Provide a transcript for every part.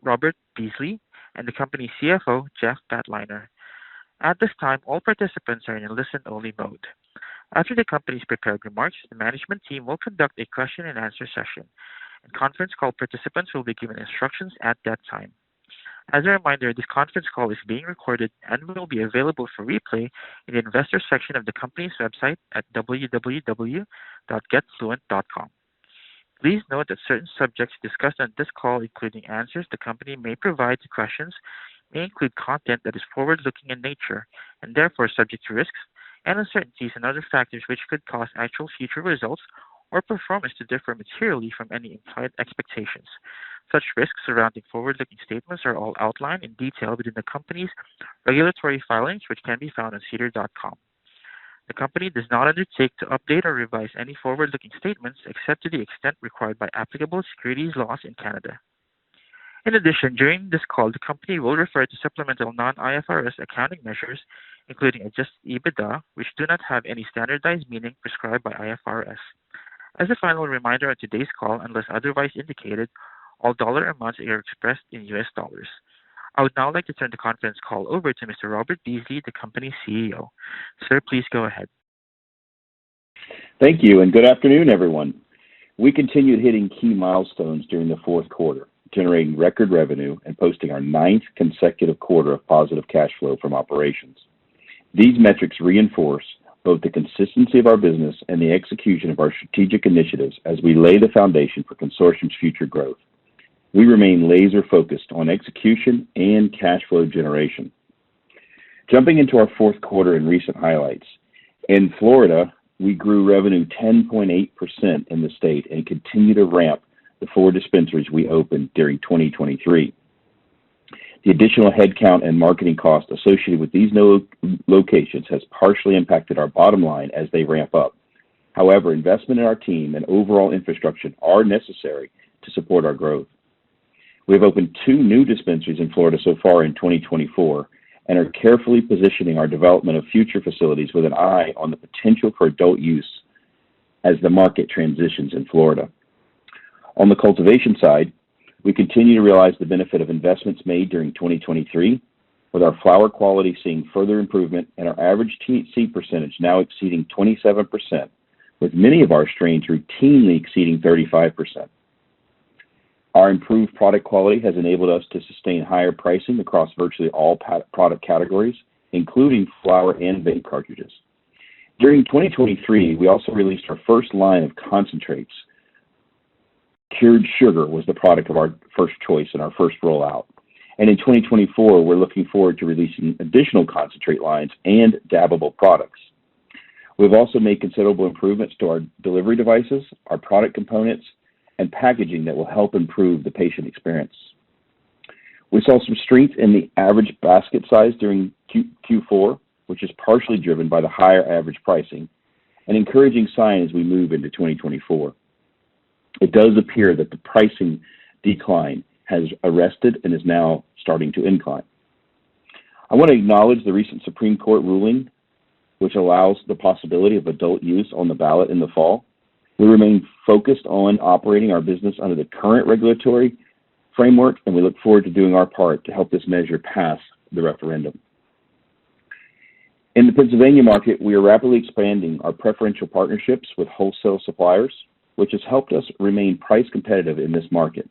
Robert Beasley, and the company's CFO, Jeff Batliner. At this time, all participants are in a listen-only mode. After the company's prepared remarks, the management team will conduct a question and answer session, and conference call participants will be given instructions at that time. As a reminder, this conference call is being recorded and will be available for replay in the investors section of the company's website at www.getfluent.com. Please note that certain subjects discussed on this call, including answers the company may provide to questions, may include content that is forward-looking in nature and therefore subject to risks and uncertainties and other factors which could cause actual future results or performance to differ materially from any implied expectations. Such risks surrounding forward-looking statements are all outlined in detail within the company's regulatory filings, which can be found on SEDAR.com. The company does not undertake to update or revise any forward-looking statements except to the extent required by applicable securities laws in Canada. In addition, during this call, the company will refer to supplemental non-IFRS accounting measures, including adjusted EBITDA, which do not have any standardized meaning prescribed by IFRS. As a final reminder on today's call, unless otherwise indicated, all dollar amounts are expressed in US dollars. I would now like to turn the conference call over to Mr. Robert Beasley, the company's CEO. Sir, please go ahead. Thank you, and good afternoon, everyone. We continued hitting key milestones during the fourth quarter, generating record revenue and posting our ninth consecutive quarter of positive cash flow from operations. These metrics reinforce both the consistency of our business and the execution of our strategic initiatives as we lay the foundation for Cansortium's future growth. We remain laser-focused on execution and cash flow generation. Jumping into our fourth quarter and recent highlights. In Florida, we grew revenue 10.8% in the state and continue to ramp the 4 dispensaries we opened during 2023. The additional headcount and marketing costs associated with these new locations has partially impacted our bottom line as they ramp up. However, investment in our team and overall infrastructure are necessary to support our growth. We have opened 2 new dispensaries in Florida so far in 2024 and are carefully positioning our development of future facilities with an eye on the potential for adult use as the market transitions in Florida. On the cultivation side, we continue to realize the benefit of investments made during 2023, with our flower quality seeing further improvement and our average THC percentage now exceeding 27%, with many of our strains routinely exceeding 35%. Our improved product quality has enabled us to sustain higher pricing across virtually all product categories, including flower and vape cartridges. During 2023, we also released our first line of concentrates. Cured sugar was the product of our first choice and our first rollout. And in 2024, we're looking forward to releasing additional concentrate lines and dabbable products. We've also made considerable improvements to our delivery devices, our product components, and packaging that will help improve the patient experience. We saw some strength in the average basket size during Q4, which is partially driven by the higher average pricing, an encouraging sign as we move into 2024. It does appear that the pricing decline has arrested and is now starting to incline. I want to acknowledge the recent Supreme Court ruling, which allows the possibility of adult use on the ballot in the fall. We remain focused on operating our business under the current regulatory framework, and we look forward to doing our part to help this measure pass the referendum. In the Pennsylvania market, we are rapidly expanding our preferential partnerships with wholesale suppliers, which has helped us remain price competitive in this market.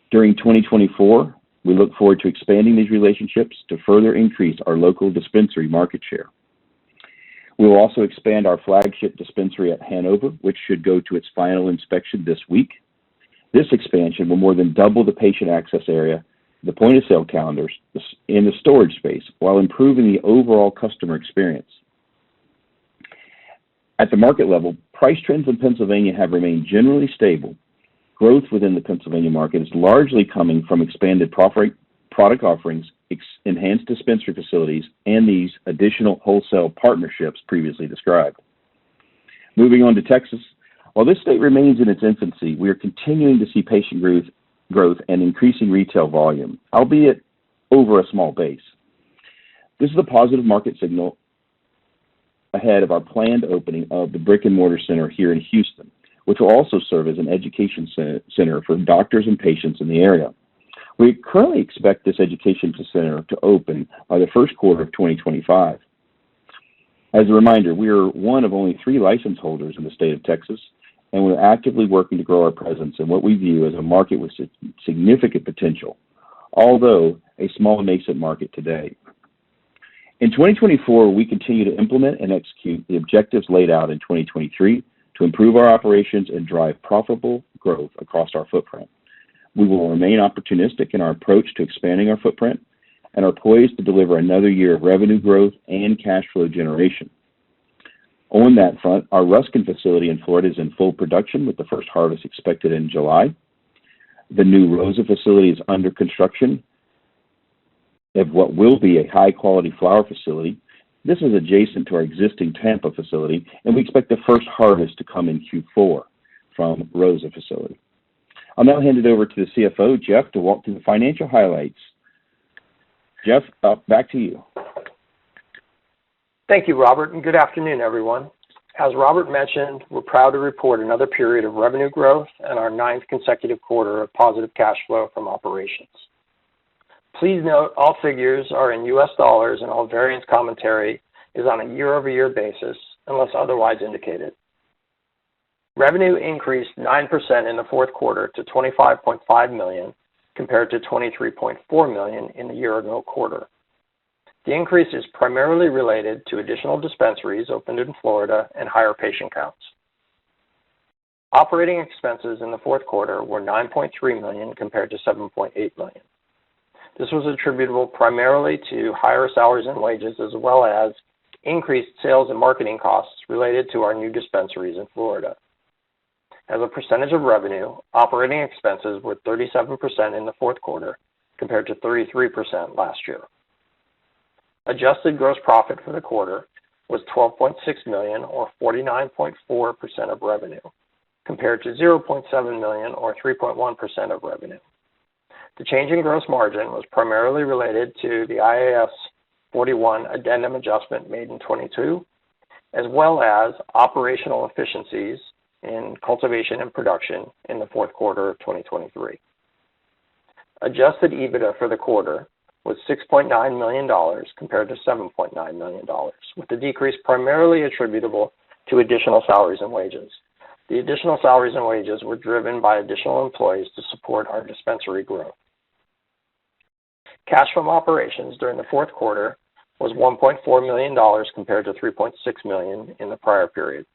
During 2024, we look forward to expanding these relationships to further increase our local dispensary market share. We will also expand our flagship dispensary at Hanover, which should go to its final inspection this week. This expansion will more than double the patient access area, the point-of-sale calendars, and the storage space, while improving the overall customer experience. At the market level, price trends in Pennsylvania have remained generally stable. Growth within the Pennsylvania market is largely coming from expanded product offerings, enhanced dispensary facilities, and these additional wholesale partnerships previously described. Moving on to Texas, while this state remains in its infancy, we are continuing to see patient growth and increasing retail volume, albeit over a small base. This is a positive market signal ahead of our planned opening of the brick-and-mortar center here in Houston, which will also serve as an education center for doctors and patients in the area. We currently expect this education center to open by the first quarter of 2025. As a reminder, we are one of only 3 license holders in the state of Texas, and we're actively working to grow our presence in what we view as a market with significant potential, although a small nascent market today. In 2024, we continue to implement and execute the objectives laid out in 2023 to improve our operations and drive profitable growth across our footprint. We will remain opportunistic in our approach to expanding our footprint and are poised to deliver another year of revenue growth and cash flow generation. On that front, our Ruskin facility in Florida is in full production with the first harvest expected in July. The new Rosa facility is under construction of what will be a high-quality flower facility. This is adjacent to our existing Tampa facility, and we expect the first harvest to come in Q4 from Rosa facility. I'll now hand it over to the CFO, Jeff, to walk through the financial highlights. Jeff, back to you. Thank you, Robert, and good afternoon, everyone. As Robert mentioned, we're proud to report another period of revenue growth and our 9th consecutive quarter of positive cash flow from operations. Please note all figures are in U.S. dollars and all variance commentary is on a year-over-year basis unless otherwise indicated. Revenue increased 9% in the fourth quarter to $25.5 million compared to $23.4 million in the year-ago quarter. The increase is primarily related to additional dispensaries opened in Florida and higher patient counts. Operating expenses in the fourth quarter were $9.3 million compared to $7.8 million. This was attributable primarily to higher salaries and wages as well as increased sales and marketing costs related to our new dispensaries in Florida. As a percentage of revenue, operating expenses were 37% in the fourth quarter compared to 33% last year. Adjusted gross profit for the quarter was $12.6 million or 49.4% of revenue compared to $0.7 million or 3.1% of revenue. The change in gross margin was primarily related to the IAS 41 addendum adjustment made in 22, as well as operational efficiencies in cultivation and production in the fourth quarter of 2023. Adjusted EBITDA for the quarter was $6.9 million compared to $7.9 million, with the decrease primarily attributable to additional salaries and wages. The additional salaries and wages were driven by additional employees to support our dispensary growth. Cash from operations during the fourth quarter was $1.4 million compared to $3.6 million in the prior period.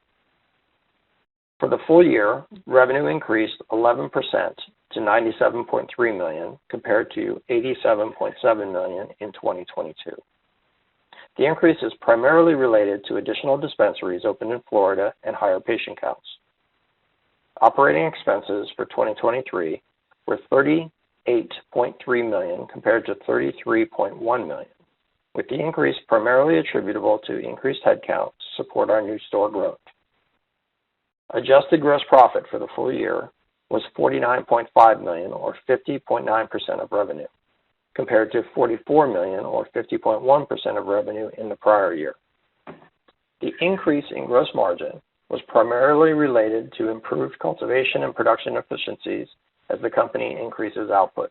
For the full year, revenue increased 11% to $97.3 million compared to $87.7 million in 2022. The increase is primarily related to additional dispensaries opened in Florida and higher patient counts. Operating expenses for 2023 were $38.3 million compared to $33.1 million, with the increase primarily attributable to increased headcount to support our new store growth. Adjusted gross profit for the full year was $49.5 million or 50.9% of revenue, compared to $44 million or 50.1% of revenue in the prior year. The increase in gross margin was primarily related to improved cultivation and production efficiencies as the company increases output.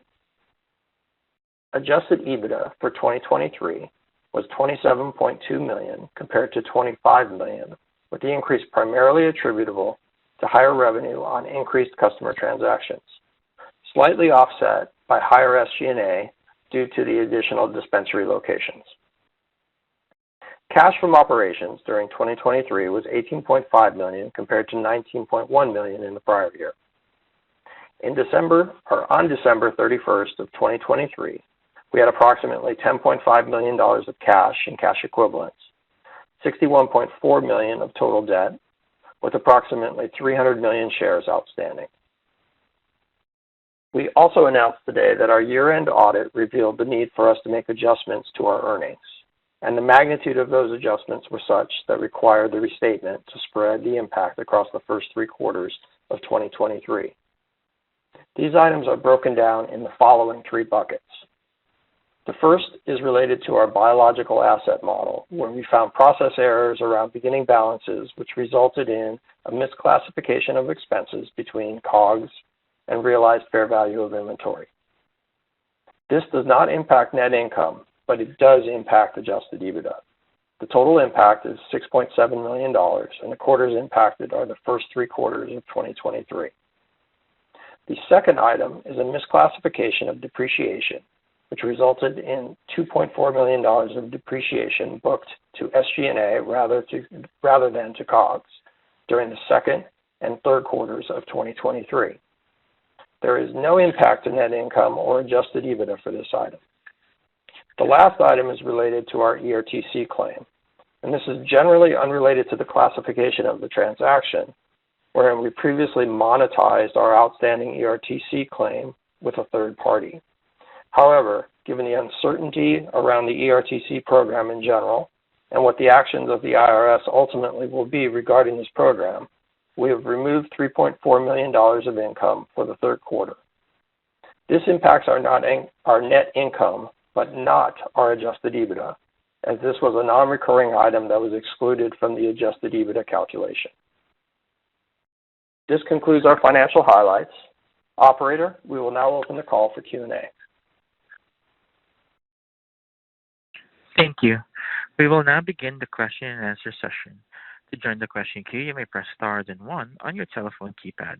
Adjusted EBITDA for 2023 was $27.2 million compared to $25 million, with the increase primarily attributable to higher revenue on increased customer transactions, slightly offset by higher SG&A due to the additional dispensary locations. Cash from operations during 2023 was $18.5 million compared to $19.1 million in the prior year. On December 31st of 2023, we had approximately $10.5 million of cash and cash equivalents, $61.4 million of total debt, with approximately 300 million shares outstanding. We also announced today that our year-end audit revealed the need for us to make adjustments to our earnings, and the magnitude of those adjustments were such that required the restatement to spread the impact across the first 3 quarters of 2023. These items are broken down in the following 3 buckets. The first is related to our biological asset model, where we found process errors around beginning balances, which resulted in a misclassification of expenses between COGS and realized fair value of inventory. This does not impact net income, but it does impact adjusted EBITDA. The total impact is $6.7 million, and the quarters impacted are the first 3 quarters of 2023. The second item is a misclassification of depreciation, which resulted in $2.4 million of depreciation booked to SG&A rather than to COGS during the second and third quarters of 2023. There is no impact to net income or adjusted EBITDA for this item. The last item is related to our ERTC claim, and this is generally unrelated to the classification of the transaction, wherein we previously monetized our outstanding ERTC claim with a third party. However, given the uncertainty around the ERTC program in general and what the actions of the IRS ultimately will be regarding this program, we have removed $3.4 million of income for the third quarter. This impacts our net income, but not our adjusted EBITDA, as this was a non-recurring item that was excluded from the adjusted EBITDA calculation. This concludes our financial highlights. Operator, we will now open the call for Q&A. Thank you. We will now begin the question and answer session. To join the question queue, you may press star then 1 on your telephone keypad.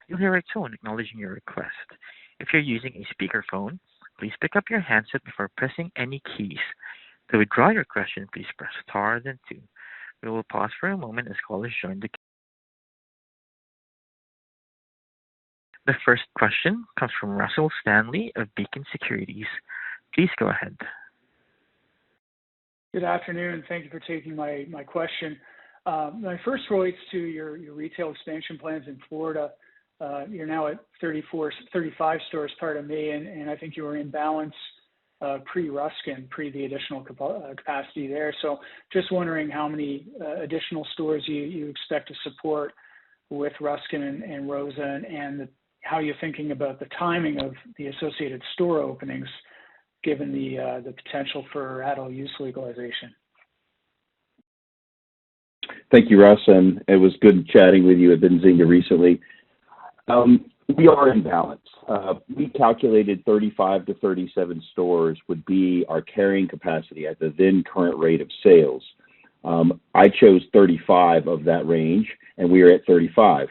You'll hear a tone acknowledging your request. If you're using a speakerphone, please pick up your handset before pressing any keys. To withdraw your question, please press star then 2. We will pause for a moment as callers join the queue. The first question comes from Russell Stanley of Beacon Securities. Please go ahead. Good afternoon. Thank you for taking my question. My first relates to your retail expansion plans in Florida. You're now at 35 stores, pardon me, and I think you were in balance pre-Ruskin, the additional capacity there. So just wondering how many additional stores you expect to support with Ruskin and Rosa, and how you're thinking about the timing of the associated store openings, given the potential for adult use legalization. Thank you, Russ, and it was good chatting with you at Benzinga recently. We are in balance. We calculated 35 to 37 stores would be our carrying capacity at the then current rate of sales. I chose 35 of that range, and we are at 35.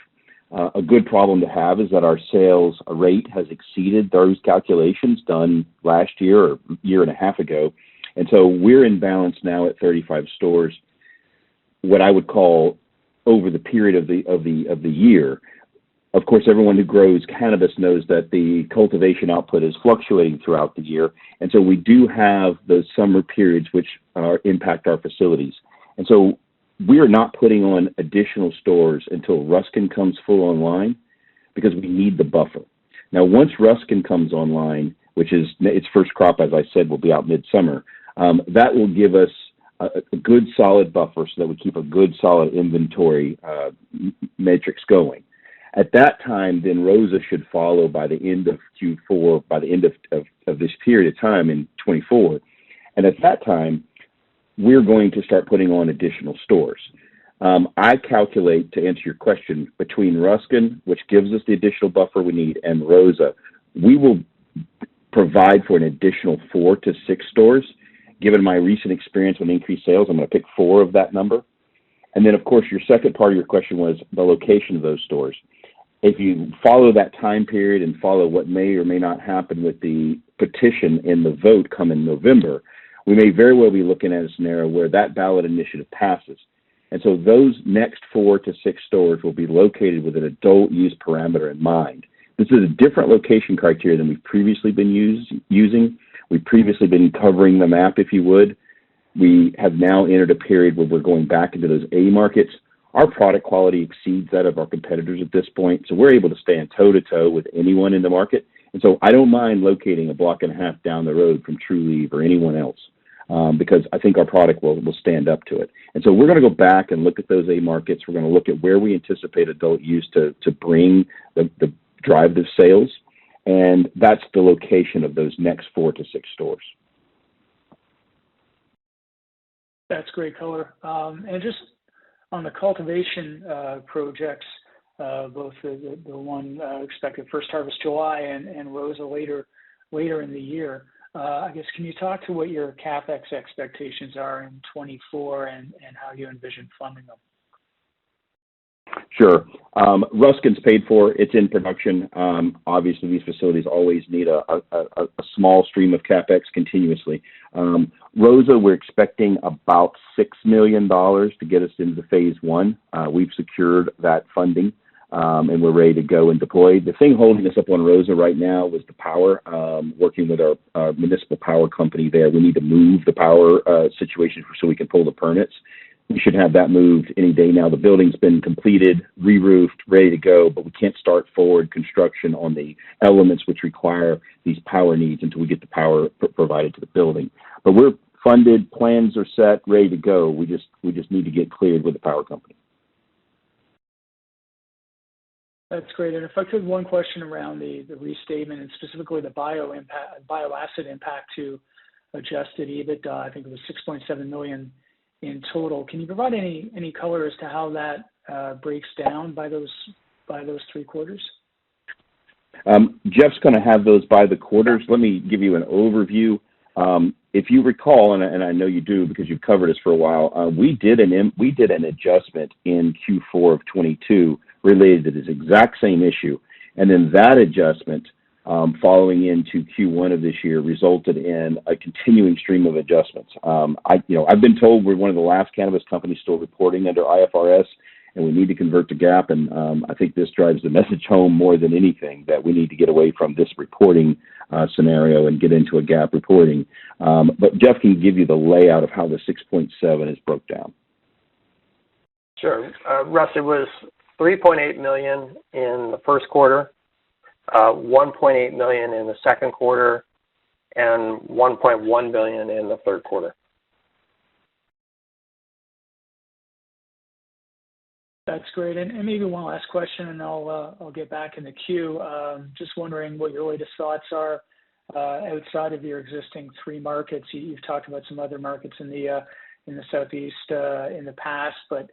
A good problem to have is that our sales rate has exceeded those calculations done last year or a year and a half ago, and so we're in balance now at 35 stores. What I would call over the period of the year. Of course, everyone who grows cannabis knows that the cultivation output is fluctuating throughout the year, and so we do have those summer periods which impact our facilities. And so we are not putting on additional stores until Ruskin comes full online, because we need the buffer. Now, once Ruskin comes online, which is its first crop, as I said, will be out midsummer, that will give us a good solid buffer so that we keep a good solid inventory matrix going. At that time, then Rosa should follow by the end of Q4, by the end of this period of time in 24. And at that time, we're going to start putting on additional stores. I calculate, to answer your question, between Ruskin, which gives us the additional buffer we need, and Rosa, we will provide for an additional 4 to 6 stores. Given my recent experience with increased sales, I'm going to pick 4 of that number. And then, of course, your second part of your question was the location of those stores. If you follow that time period and follow what may or may not happen with the petition in the vote come in November, we may very well be looking at a scenario where that ballot initiative passes. And so those next 4 to 6 stores will be located with an adult use parameter in mind. This is a different location criteria than we've previously been using. We've previously been covering the map, if you would. We have now entered a period where we're going back into those A markets. Our product quality exceeds that of our competitors at this point, so we're able to stand toe-to-toe with anyone in the market. And so I don't mind locating a block and a half down the road from Trulieve or anyone else, because I think our product will stand up to it. And so we're going to go back and look at those A markets. We're going to look at where we anticipate adult use to bring the drive the sales, and that's the location of those next 4 to 6 stores. That's great color. And just on the cultivation projects, both the one expected first harvest July and Rosa later, later in the year. I guess, can you talk to what your CapEx expectations are in 24 and how you envision funding them? Sure. Ruskin's paid for. It's in production. Obviously, these facilities always need a small stream of CapEx continuously. Rosa, we're expecting about $6 million to get us into phase one. We've secured that funding, and we're ready to go and deploy. The thing holding us up on Rosa right now was the power. Working with our municipal power company there, we need to move the power situation so we can pull the permits. We should have that moved any day now. The building's been completed, re-roofed, ready to go, but we can't start forward construction on the elements which require these power needs until we get the power provided to the building. But we're funded, plans are set, ready to go. We just need to get cleared with the power company. That's great. And if I could, one question around the restatement and specifically the bioasset impact to adjusted EBITDA. I think it was $6.7 million in total. Can you provide any color as to how that breaks down by those 3 quarters? Jeff's going to have those by the quarters. Let me give you an overview. If you recall, and I know you do because you've covered us for a while, we did an adjustment in Q4 of 22 related to this exact same issue, and then that adjustment following into Q1 of this year resulted in a continuing stream of adjustments. I've been told we're one of the last cannabis companies still reporting under IFRS, and we need to convert to GAAP. And I think this drives the message home more than anything that we need to get away from this reporting scenario and get into a GAAP reporting. But Jeff can give you the layout of how the 6.7 is broke down. Sure. Russ, it was $3.8 million in the first quarter, $1.8 million in the second quarter, and $1.1 billion in the third quarter. That's great. And maybe one last question, and I'll get back in the queue. Just wondering what your latest thoughts are outside of your existing 3 markets. You've talked about some other markets in the Southeast in the past, but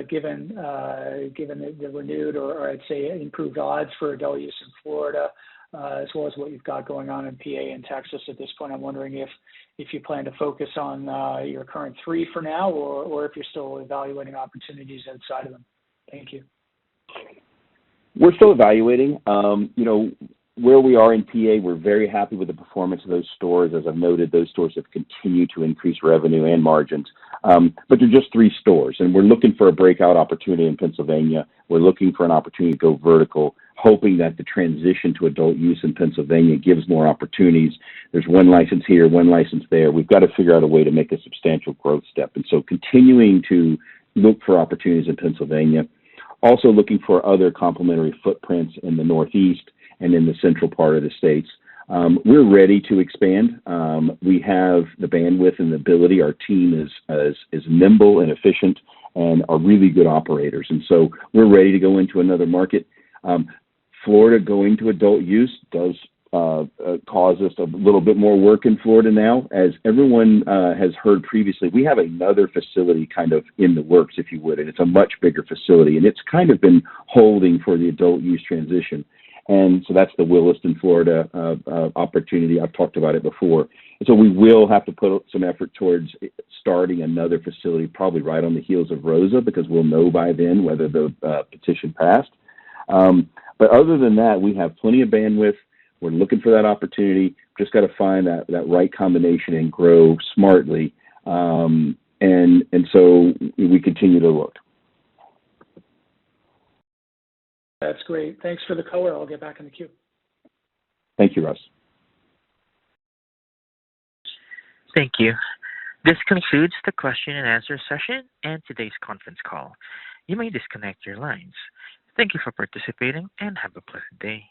given the renewed or I'd say improved odds for adult use in Florida, as well as what you've got going on in PA and Texas at this point, I'm wondering if you plan to focus on your current 3 for now, or if you're still evaluating opportunities outside of them. Thank you. We're still evaluating. Where we are in PA, we're very happy with the performance of those stores. As I've noted, those stores have continued to increase revenue and margins. But they're just 3 stores, and we're looking for a breakout opportunity in Pennsylvania. We're looking for an opportunity to go vertical, hoping that the transition to adult use in Pennsylvania gives more opportunities. There's 1 license here, 1 license there. We've got to figure out a way to make a substantial growth step. And so continuing to look for opportunities in Pennsylvania, also looking for other complementary footprints in the Northeast and in the central part of the states. We're ready to expand. We have the bandwidth and the ability. Our team is nimble and efficient and are really good operators. And so we're ready to go into another market. Florida going to adult use does cause us a little bit more work in Florida now. As everyone has heard previously, we have another facility kind of in the works, if you would, and it's a much bigger facility, and it's kind of been holding for the adult use transition. And so that's the Williston, Florida opportunity. I've talked about it before. And so we will have to put some effort towards starting another facility, probably right on the heels of Rosa, because we'll know by then whether the petition passed. But other than that, we have plenty of bandwidth. We're looking for that opportunity. Just got to find that right combination and grow smartly. And so we continue to look. That's great. Thanks for the color. I'll get back in the queue. Thank you, Russ. Thank you. This concludes the question and answer session and today's conference call. You may disconnect your lines. Thank you for participating and have a pleasant day.